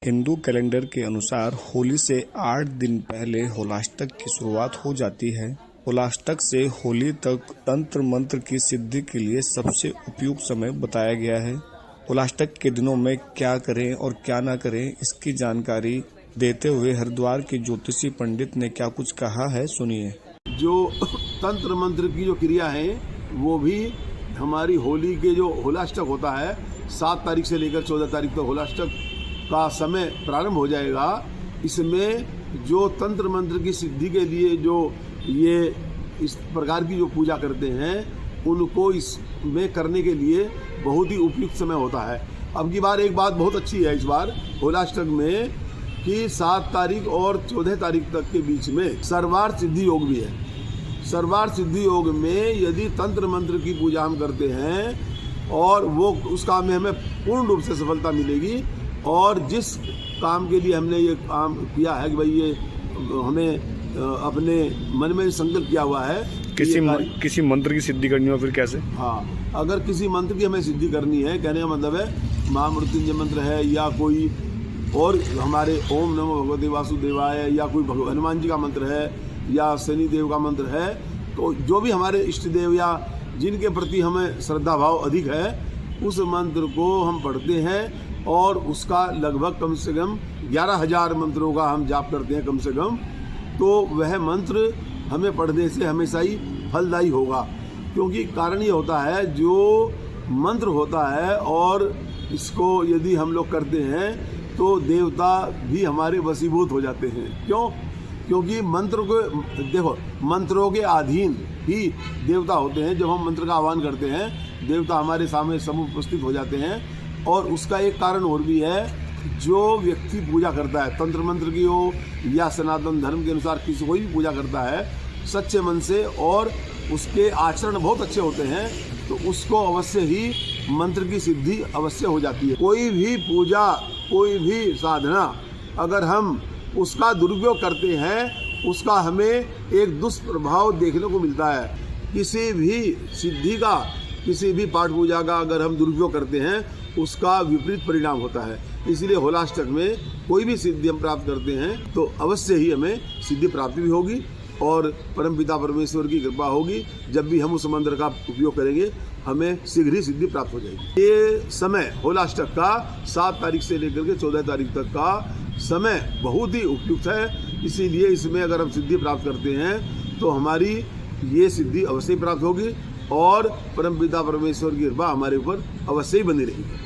Hindu calendar के अनुसार होली से 8 दिन पहले होलाष्टक की शुरुआत हो जाती है। होलाष्टक से होली तक तंत्र मंत्र की सिद्धि के लिए सबसे उपयुक्त समय बताया गया है। होलाष्टक के दिनों में क्या करें और क्या ना करें, इसकी जानकारी देते हुए हरिद्वार के ज्योतिषी पंडित ने क्या कुछ कहा है, सुनिए। जो तंत्र मंत्र की जो क्रिया है वो भी हमारी होली के जो होलाष्टक होता है 7 तारीख से लेकर 14 तारीख तक होलाष्टक का समय प्रारंभ हो जाएगा। इसमें जो तंत्र मंत्र की सिद्धि के लिए जो ये इस प्रकार की जो पूजा करते हैं उनको इसमें करने के लिए बहुत ही उपयुक्त समय होता है। अब की बार एक बात बहुत अच्छी है इस बार होलाष्टक में कि 7 तारीख और 14 तारीख तक के बीच में सर्वार्थ सिद्धि योग भी है। सर्वार्थ सिद्धि योग में यदि तंत्र मंत्र की पूजा हम करते हैं और वो उस काम में हमें पूर्ण रूप से सफलता मिलेगी। और जिस काम के लिए हमने ये काम किया है कि भाई ये हमें अपने मन में संकल्प किया हुआ है किसी मंत्र की सिद्धि करनी हो, फिर कैसे? हाँ, अगर किसी मंत्र की हमें सिद्धि करनी है, कहने का मतलब है महामृत्युंजय मंत्र है या कोई और हमारे ओम नमो भगवते वासुदेवाय या कोई हनुमान जी का मंत्र है या शनि देव का मंत्र है, तो जो भी हमारे इष्ट देव या जिनके प्रति हमें श्रद्धा भाव अधिक है उस मंत्र को हम पढ़ते हैं और उसका लगभग कम से कम 11,000 मंत्रों का हम जाप करते हैं कम से कम। तो वह मंत्र हमें पढ़ने से हमेशा ही फलदायी होगा, क्योंकि कारण ये होता है जो मंत्र होता है और इसको यदि हम लोग करते हैं तो देवता भी हमारे वशीभूत हो जाते हैं। क्यों? क्योंकि मंत्र को देखो, मंत्रों के अधीन ही देवता होते हैं। जब हम मंत्र का आह्वान करते हैं देवता हमारे सामने सब उपस्थित हो जाते हैं। और उसका एक कारण और भी है, जो व्यक्ति पूजा करता है तंत्र मंत्र की हो या सनातन धर्म के अनुसार किसी कोई भी पूजा करता है सच्चे मन से और उसके आचरण बहुत अच्छे होते हैं, तो उसको अवश्य ही मंत्र की सिद्धि अवश्य हो जाती है। कोई भी पूजा, कोई भी साधना अगर हम उसका दुरुपयोग करते हैं उसका हमें एक दुष्प्रभाव देखने को मिलता है। किसी भी सिद्धि का, किसी भी पाठ पूजा का अगर हम दुरुपयोग करते हैं उसका विपरीत परिणाम होता है। इसलिए होलाष्टक में कोई भी सिद्धि हम प्राप्त करते हैं तो अवश्य ही हमें सिद्धि प्राप्ति भी होगी और परमपिता परमेश्वर की कृपा होगी। जब भी हम उस मंत्र का उपयोग करेंगे हमें शीघ्र ही सिद्धि प्राप्त हो जाएगी। ये समय होलाष्टक का 7 तारीख से लेकर के 14 तारीख तक का समय बहुत ही उपयुक्त है। इसीलिए इसमें अगर हम सिद्धि प्राप्त करते हैं तो हमारी ये सिद्धि अवश्य प्राप्त होगी और परमपिता परमेश्वर की कृपा हमारे ऊपर अवश्य ही बनी रहेगी।